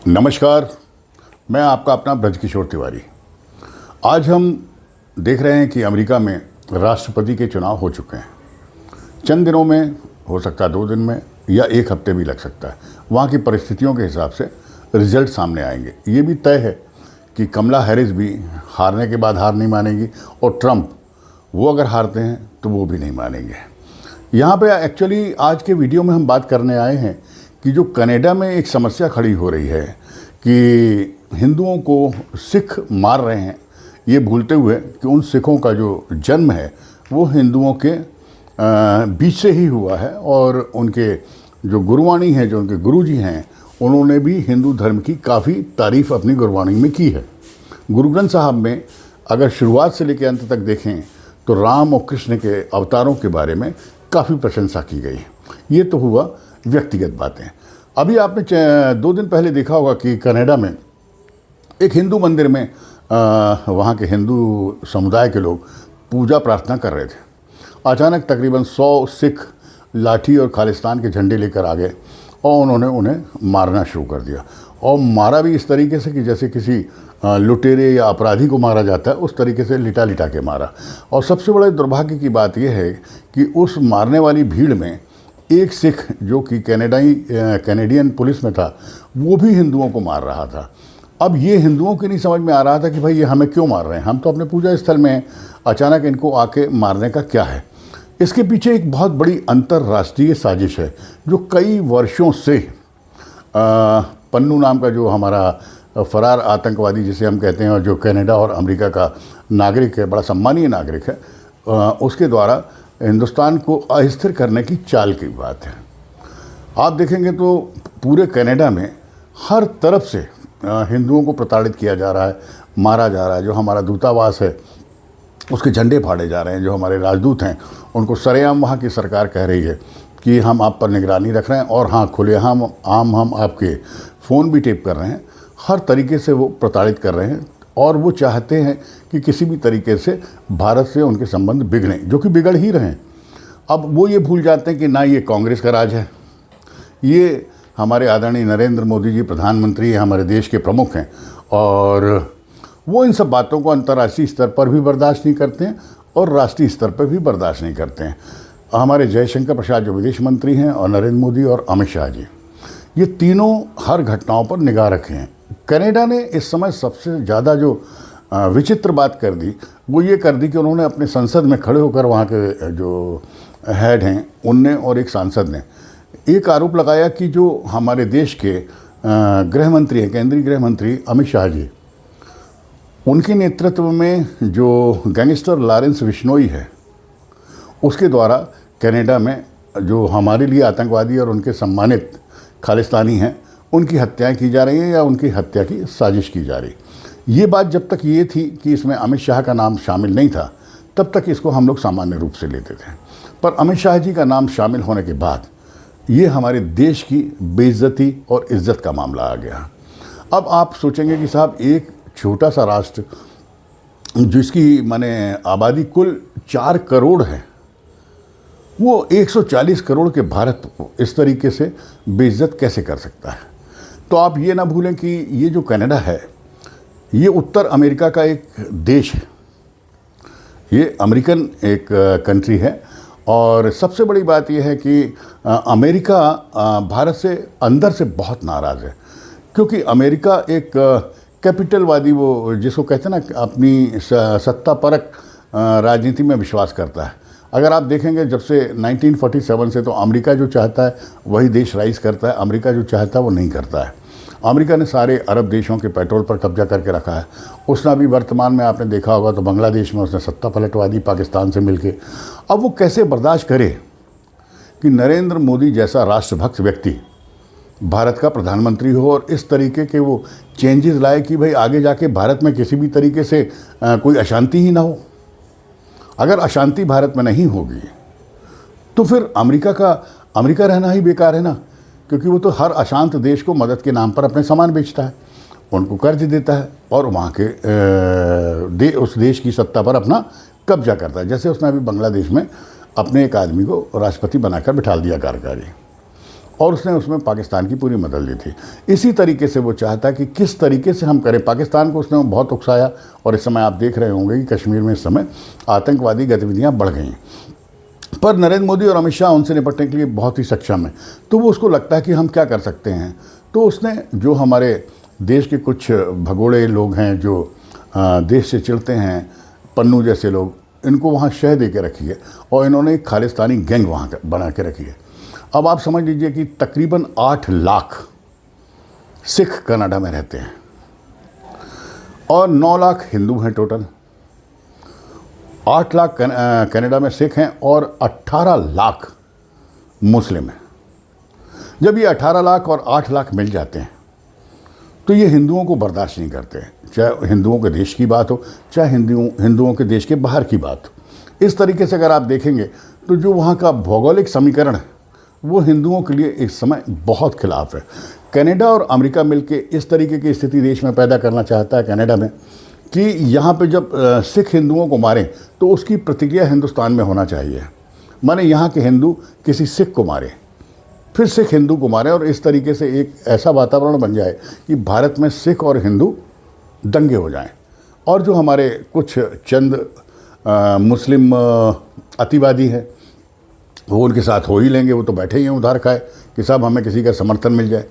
नमस्कार, मैं आपका अपना ब्रजकिशोर तिवारी। आज हम देख रहे हैं कि अमेरिका में राष्ट्रपति के चुनाव हो चुके हैं। चंद दिनों में हो सकता है, 2 दिन में या 1 हफ्ते भी लग सकता है। वहाँ की परिस्थितियों के हिसाब से रिजल्ट सामने आएंगे। ये भी तय है कि कमला हैरिस भी हारने के बाद हार नहीं मानेगी और ट्रंप वो अगर हारते हैं तो वो भी नहीं मानेंगे। यहाँ पे एक्चुअली आज के वीडियो में हम बात करने आए हैं कि जो कनाडा में एक समस्या खड़ी हो रही है कि हिंदुओं को सिख मार रहे हैं, ये भूलते हुए कि उन सिखों का जो जन्म है वो हिंदुओं के बीच से ही हुआ है और उनके जो गुरुवाणी हैं, जो उनके गुरुजी हैं, उन्होंने भी हिंदू धर्म की काफ़ी तारीफ़ अपनी गुरुवाणी में की है। गुरु ग्रंथ साहब में अगर शुरुआत से लेकर अंत तक देखें तो राम और कृष्ण के अवतारों के बारे में काफ़ी प्रशंसा की गई है। ये तो हुआ व्यक्तिगत बातें। अभी आपने 2 दिन पहले देखा होगा कि कनाडा में एक हिंदू मंदिर में वहाँ के हिंदू समुदाय के लोग पूजा प्रार्थना कर रहे थे। अचानक तकरीबन 100 सिख लाठी और खालिस्तान के झंडे लेकर आ गए और उन्होंने उन्हें मारना शुरू कर दिया। और मारा भी इस तरीके से कि जैसे किसी लुटेरे या अपराधी को मारा जाता है, उस तरीके से लिटा लिटा के मारा। और सबसे बड़े दुर्भाग्य की बात यह है कि उस मारने वाली भीड़ में एक सिख जो कि कैनेडियन पुलिस में था, वो भी हिंदुओं को मार रहा था। अब ये हिंदुओं की नहीं समझ में आ रहा था कि भाई ये हमें क्यों मार रहे हैं, हम तो अपने पूजा स्थल में हैं, अचानक इनको आके मारने का क्या है। इसके पीछे एक बहुत बड़ी अंतर्राष्ट्रीय साजिश है जो कई वर्षों से पन्नू नाम का जो हमारा फरार आतंकवादी जिसे हम कहते हैं और जो कनाडा और अमेरिका का नागरिक है, बड़ा सम्मानीय नागरिक है, उसके द्वारा हिंदुस्तान को अस्थिर करने की चाल की बात है। आप देखेंगे तो पूरे कनाडा में हर तरफ से हिंदुओं को प्रताड़ित किया जा रहा है, मारा जा रहा है। जो हमारा दूतावास है उसके झंडे फाड़े जा रहे हैं, जो हमारे राजदूत हैं उनको सरेआम वहाँ की सरकार कह रही है कि हम आप पर निगरानी रख रहे हैं और हाँ खुलेआम हम आपके फ़ोन भी टेप कर रहे हैं। हर तरीके से वो प्रताड़ित कर रहे हैं और वो चाहते हैं कि किसी भी तरीके से भारत से उनके संबंध बिगड़ें, जो कि बिगड़ ही रहे हैं। अब वो ये भूल जाते हैं कि ना ये कांग्रेस का राज है, ये हमारे आदरणीय नरेंद्र मोदी जी प्रधानमंत्री हैं, हमारे देश के प्रमुख हैं और वो इन सब बातों को अंतर्राष्ट्रीय स्तर पर भी बर्दाश्त नहीं करते हैं और राष्ट्रीय स्तर पर भी बर्दाश्त नहीं करते हैं। हमारे जयशंकर प्रसाद जो विदेश मंत्री हैं और नरेंद्र मोदी और अमित शाह जी, ये तीनों हर घटनाओं पर निगाह रखे हैं। कनाडा ने इस समय सबसे ज़्यादा जो विचित्र बात कर दी वो ये कर दी कि उन्होंने अपने संसद में खड़े होकर वहाँ के जो हेड हैं उनने और एक सांसद ने एक आरोप लगाया कि जो हमारे देश के गृह मंत्री हैं, केंद्रीय गृह मंत्री अमित शाह जी, उनके नेतृत्व में जो गैंगस्टर लॉरेंस बिश्नोई है उसके द्वारा कनाडा में जो हमारे लिए आतंकवादी और उनके सम्मानित खालिस्तानी हैं उनकी हत्याएं की जा रही हैं या उनकी हत्या की साजिश की जा रही। ये बात जब तक ये थी कि इसमें अमित शाह का नाम शामिल नहीं था तब तक इसको हम लोग सामान्य रूप से लेते थे, पर अमित शाह जी का नाम शामिल होने के बाद ये हमारे देश की बेइज्जती और इज्जत का मामला आ गया। अब आप सोचेंगे कि साहब एक छोटा सा राष्ट्र जिसकी माने आबादी कुल 4 करोड़ है, वो 140 करोड़ के भारत को इस तरीके से बेइज्जत कैसे कर सकता है। तो आप ये ना भूलें कि ये जो कनाडा है ये उत्तर अमेरिका का एक देश है, ये अमेरिकन एक कंट्री है। और सबसे बड़ी बात यह है कि अमेरिका भारत से अंदर से बहुत नाराज़ है, क्योंकि अमेरिका एक कैपिटलवादी, वो जिसको कहते हैं ना, अपनी सत्ता परक राजनीति में विश्वास करता है। अगर आप देखेंगे जब से 1947 से तो अमेरिका जो चाहता है वही देश राइज करता है, अमेरिका जो चाहता है वो नहीं करता है। अमेरिका ने सारे अरब देशों के पेट्रोल पर कब्जा करके रखा है। उसने अभी वर्तमान में आपने देखा होगा तो बांग्लादेश में उसने सत्ता पलटवा दी पाकिस्तान से मिलके। अब वो कैसे बर्दाश्त करे कि नरेंद्र मोदी जैसा राष्ट्रभक्त व्यक्ति भारत का प्रधानमंत्री हो और इस तरीके के वो चेंजेस लाए कि भाई आगे जाके भारत में किसी भी तरीके से कोई अशांति ही ना हो। अगर अशांति भारत में नहीं होगी तो फिर अमेरिका रहना ही बेकार है ना, क्योंकि वो तो हर अशांत देश को मदद के नाम पर अपने सामान बेचता है, उनको कर्ज देता है और वहाँ के उस देश की सत्ता पर अपना कब्जा करता है। जैसे उसने अभी बांग्लादेश में अपने एक आदमी को राष्ट्रपति बनाकर बिठा दिया कार्यकारी। और उसने उसमें पाकिस्तान की पूरी मदद ली थी। इसी तरीके से वो चाहता कि किस तरीके से हम करें। पाकिस्तान को उसने बहुत उकसाया और इस समय आप देख रहे होंगे कि कश्मीर में इस समय आतंकवादी गतिविधियां बढ़ गई। पर नरेंद्र मोदी और अमित शाह उनसे निपटने के लिए बहुत ही सक्षम है। तो वो उसको लगता है कि हम क्या कर सकते हैं। तो उसने जो हमारे देश के कुछ भगोड़े लोग हैं जो देश से चिढ़ते हैं, पन्नू जैसे लोग, इनको वहाँ शह दे के रखी है और इन्होंने एक खालिस्तानी गैंग वहाँ बना के रखी है। अब आप समझ लीजिए कि तकरीबन 8 लाख सिख कनाडा में रहते हैं और 9 लाख हिंदू हैं टोटल। 8 लाख कनाडा में सिख हैं और 18 लाख मुस्लिम हैं। जब ये 18 लाख और 8 लाख मिल जाते हैं तो ये हिंदुओं को बर्दाश्त नहीं करते, चाहे हिंदुओं के देश की बात हो, चाहे हिंदुओं के देश के बाहर की बात हो। इस तरीके से अगर आप देखेंगे तो जो वहाँ का भौगोलिक समीकरण है वो हिंदुओं के लिए इस समय बहुत खिलाफ है। कनाडा और अमेरिका मिलके इस तरीके की स्थिति देश में पैदा करना चाहता है कनाडा में कि यहाँ पे जब सिख हिंदुओं को मारें तो उसकी प्रतिक्रिया हिंदुस्तान में होना चाहिए। माने यहाँ के हिंदू किसी सिख को मारे, फिर सिख हिंदू को मारे और इस तरीके से एक ऐसा वातावरण बन जाए कि भारत में सिख और हिंदू दंगे हो जाएं। और जो हमारे कुछ चंद मुस्लिम अतिवादी हैं वो उनके साथ हो ही लेंगे, वो तो बैठे ही हैं उधार खाए कि साहब हमें किसी का समर्थन मिल जाए।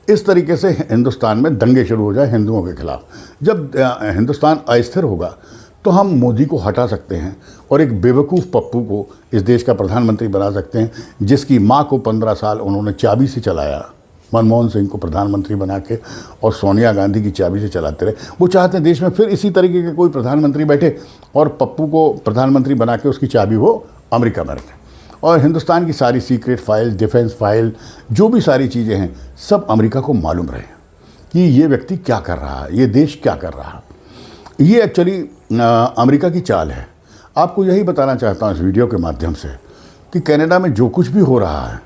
इस तरीके से हिंदुस्तान में दंगे शुरू हो जाए हिंदुओं के खिलाफ। जब हिंदुस्तान अस्थिर होगा तो हम मोदी को हटा सकते हैं और एक बेवकूफ़ पप्पू को इस देश का प्रधानमंत्री बना सकते हैं, जिसकी माँ को 15 साल उन्होंने चाबी से चलाया, मनमोहन सिंह को प्रधानमंत्री बना के, और सोनिया गांधी की चाबी से चलाते रहे। वो चाहते हैं देश में फिर इसी तरीके के कोई प्रधानमंत्री बैठे और पप्पू को प्रधानमंत्री बना के उसकी चाबी वो अमेरिका में रखे और हिंदुस्तान की सारी सीक्रेट फाइल, डिफेंस फाइल, जो भी सारी चीज़ें हैं सब अमेरिका को मालूम रहे कि ये व्यक्ति क्या कर रहा है, ये देश क्या कर रहा है। ये एक्चुअली अमेरिका की चाल है। आपको यही बताना चाहता हूँ इस वीडियो के माध्यम से कि कनाडा में जो कुछ भी हो रहा है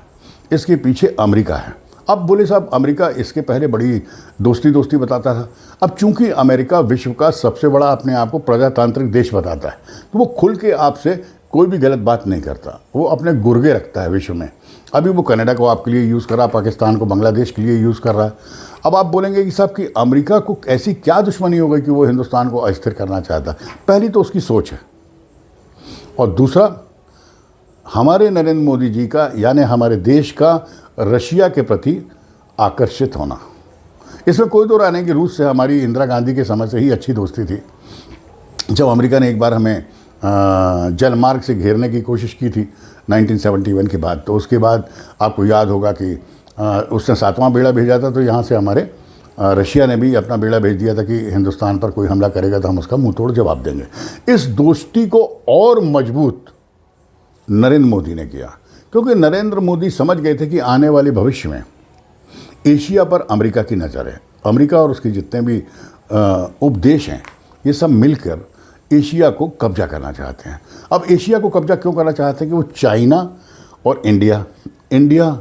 इसके पीछे अमेरिका है। अब बोले साहब अमेरिका इसके पहले बड़ी दोस्ती बताता था। अब चूंकि अमेरिका विश्व का सबसे बड़ा अपने आप को प्रजातांत्रिक देश बताता है तो वो खुल के आपसे कोई भी गलत बात नहीं करता, वो अपने गुर्गे रखता है विश्व में। अभी वो कनाडा को आपके लिए यूज़ कर रहा, पाकिस्तान को, बांग्लादेश के लिए यूज़ कर रहा है। अब आप बोलेंगे कि साहब कि अमेरिका को ऐसी क्या दुश्मनी हो गई कि वो हिंदुस्तान को अस्थिर करना चाहता है। पहली तो उसकी सोच है और दूसरा हमारे नरेंद्र मोदी जी का यानी हमारे देश का रशिया के प्रति आकर्षित होना। इसमें कोई दो राय नहीं कि रूस से हमारी इंदिरा गांधी के समय से ही अच्छी दोस्ती थी। जब अमेरिका ने एक बार हमें जलमार्ग से घेरने की कोशिश की थी 1971 के बाद, तो उसके बाद आपको याद होगा कि उसने 7वां बेड़ा भेजा था, तो यहाँ से हमारे रशिया ने भी अपना बेड़ा भेज दिया था कि हिंदुस्तान पर कोई हमला करेगा तो हम उसका मुंह तोड़ जवाब देंगे। इस दोस्ती को और मजबूत नरेंद्र मोदी ने किया क्योंकि नरेंद्र मोदी समझ गए थे कि आने वाले भविष्य में एशिया पर अमेरिका की नज़र है। अमेरिका और उसके जितने भी उपदेश हैं ये सब मिलकर एशिया को कब्जा करना चाहते हैं। अब एशिया को कब्जा क्यों करना चाहते हैं कि वो चाइना और इंडिया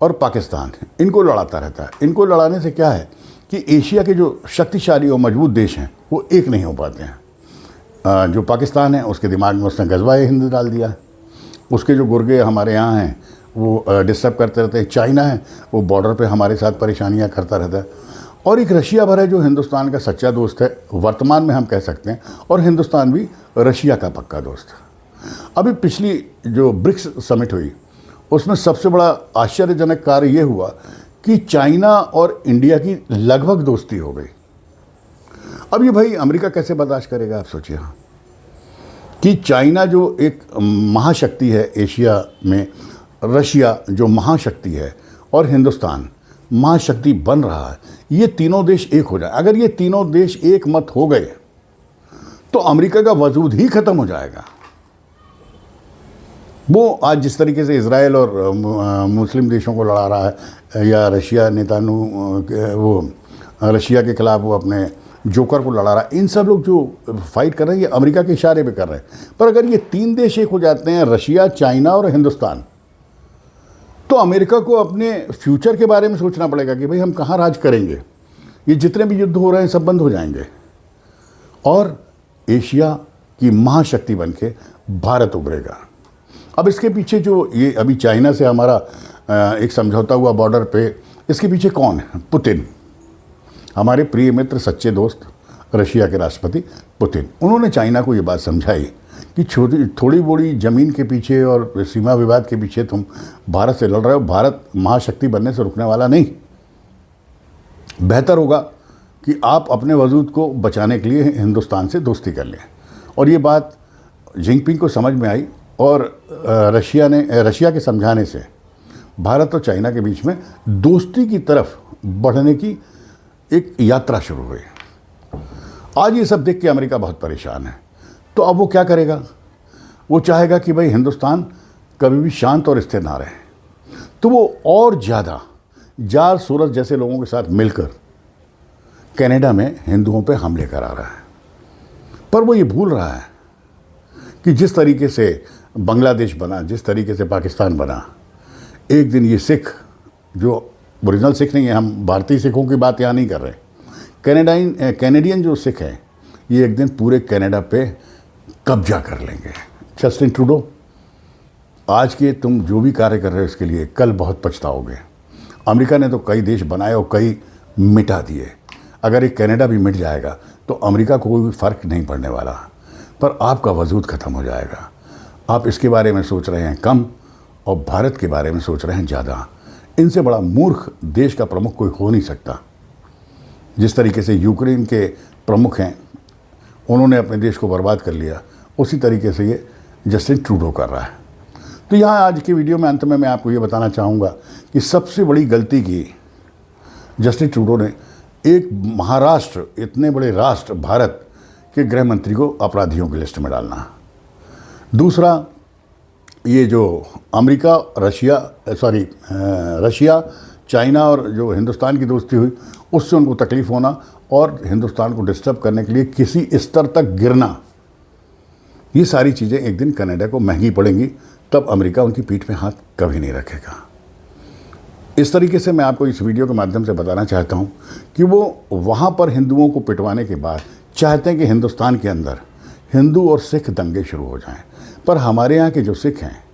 और पाकिस्तान इनको लड़ाता रहता है। इनको लड़ाने से क्या है कि एशिया के जो शक्तिशाली और मजबूत देश हैं वो एक नहीं हो पाते हैं। जो पाकिस्तान है उसके दिमाग में उसने गजवाए हिंद डाल दिया है, उसके जो गुर्गे हमारे यहाँ हैं वो डिस्टर्ब करते रहते हैं। चाइना है वो बॉर्डर पे हमारे साथ परेशानियाँ करता रहता है। और एक रशिया भर है जो हिंदुस्तान का सच्चा दोस्त है वर्तमान में हम कह सकते हैं, और हिंदुस्तान भी रशिया का पक्का दोस्त है। अभी पिछली जो ब्रिक्स समिट हुई उसमें सबसे बड़ा आश्चर्यजनक कार्य ये हुआ कि चाइना और इंडिया की लगभग दोस्ती हो गई। अब ये भाई अमेरिका कैसे बर्दाश्त करेगा, आप सोचिए कि चाइना जो एक महाशक्ति है एशिया में, रशिया जो महाशक्ति है और हिंदुस्तान महाशक्ति बन रहा है, ये तीनों देश एक हो जाए। अगर ये तीनों देश एक मत हो गए तो अमेरिका का वजूद ही खत्म हो जाएगा। वो आज जिस तरीके से इजराइल और मुस्लिम देशों को लड़ा रहा है, या रशिया नेतानू वो रशिया के खिलाफ वो अपने जोकर को लड़ा रहा है, इन सब लोग जो फाइट कर रहे हैं ये अमेरिका के इशारे पे कर रहे हैं। पर अगर ये तीन देश एक हो जाते हैं, रशिया, चाइना और हिंदुस्तान, तो अमेरिका को अपने फ्यूचर के बारे में सोचना पड़ेगा कि भाई हम कहाँ राज करेंगे। ये जितने भी युद्ध हो रहे हैं सब बंद हो जाएंगे और एशिया की महाशक्ति बनके भारत उभरेगा। अब इसके पीछे जो ये अभी चाइना से हमारा एक समझौता हुआ बॉर्डर पे, इसके पीछे कौन है? पुतिन, हमारे प्रिय मित्र, सच्चे दोस्त, रशिया के राष्ट्रपति पुतिन। उन्होंने चाइना को ये बात समझाई कि थोड़ी बड़ी ज़मीन के पीछे और सीमा विवाद के पीछे तुम भारत से लड़ रहे हो, भारत महाशक्ति बनने से रुकने वाला नहीं। बेहतर होगा कि आप अपने वजूद को बचाने के लिए हिंदुस्तान से दोस्ती कर लें। और ये बात जिनपिंग को समझ में आई और रशिया के समझाने से भारत और चाइना के बीच में दोस्ती की तरफ बढ़ने की एक यात्रा शुरू हुई। आज ये सब देख के अमेरिका बहुत परेशान है। तो अब वो क्या करेगा? वो चाहेगा कि भाई हिंदुस्तान कभी भी शांत और स्थिर ना रहे, तो वो और ज़्यादा जार्ज सोरस जैसे लोगों के साथ मिलकर कनाडा में हिंदुओं पे हमले करा रहा है। पर वो ये भूल रहा है कि जिस तरीके से बांग्लादेश बना, जिस तरीके से पाकिस्तान बना, एक दिन ये सिख, जो ओरिजिनल सिख नहीं है, हम भारतीय सिखों की बात यहाँ नहीं कर रहे, कैनेडियन जो सिख हैं, ये एक दिन पूरे कनाडा पे कब्जा कर लेंगे। जस्टिन ट्रूडो, आज के तुम जो भी कार्य कर रहे हो इसके लिए कल बहुत पछताओगे। अमेरिका ने तो कई देश बनाए और कई मिटा दिए। अगर एक कनाडा भी मिट जाएगा तो अमेरिका को कोई फ़र्क नहीं पड़ने वाला, पर आपका वजूद ख़त्म हो जाएगा। आप इसके बारे में सोच रहे हैं कम और भारत के बारे में सोच रहे हैं ज़्यादा। इनसे बड़ा मूर्ख देश का प्रमुख कोई हो नहीं सकता। जिस तरीके से यूक्रेन के प्रमुख हैं, उन्होंने अपने देश को बर्बाद कर लिया, उसी तरीके से ये जस्टिन ट्रूडो कर रहा है। तो यहाँ आज की वीडियो में अंत में मैं आपको ये बताना चाहूँगा कि सबसे बड़ी गलती की जस्टिन ट्रूडो ने एक महाराष्ट्र, इतने बड़े राष्ट्र भारत के गृह मंत्री को अपराधियों की लिस्ट में डालना। दूसरा, ये जो अमेरिका रशिया चाइना और जो हिंदुस्तान की दोस्ती हुई, उससे उनको तकलीफ़ होना और हिंदुस्तान को डिस्टर्ब करने के लिए किसी स्तर तक गिरना, ये सारी चीज़ें एक दिन कनाडा को महंगी पड़ेंगी। तब अमेरिका उनकी पीठ पे हाथ कभी नहीं रखेगा। इस तरीके से मैं आपको इस वीडियो के माध्यम से बताना चाहता हूँ कि वो वहाँ पर हिंदुओं को पिटवाने के बाद चाहते हैं कि हिंदुस्तान के अंदर हिंदू और सिख दंगे शुरू हो जाएं। पर हमारे यहाँ के जो सिख हैं,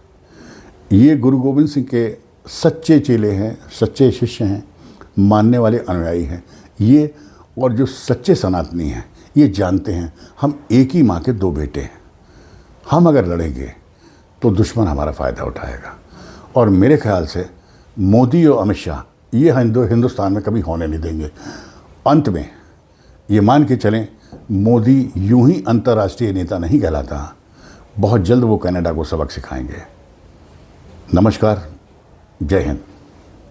ये गुरु गोविंद सिंह के सच्चे चेले हैं, सच्चे शिष्य हैं, मानने वाले अनुयायी हैं। ये और जो सच्चे सनातनी हैं, ये जानते हैं हम एक ही माँ के दो बेटे हैं। हम अगर लड़ेंगे तो दुश्मन हमारा फ़ायदा उठाएगा। और मेरे ख्याल से मोदी और अमित शाह ये हिंदुस्तान में कभी होने नहीं देंगे। अंत में ये मान के चलें, मोदी यूं ही अंतर्राष्ट्रीय नेता नहीं कहलाता, बहुत जल्द वो कनाडा को सबक सिखाएंगे। नमस्कार, जय हिंद।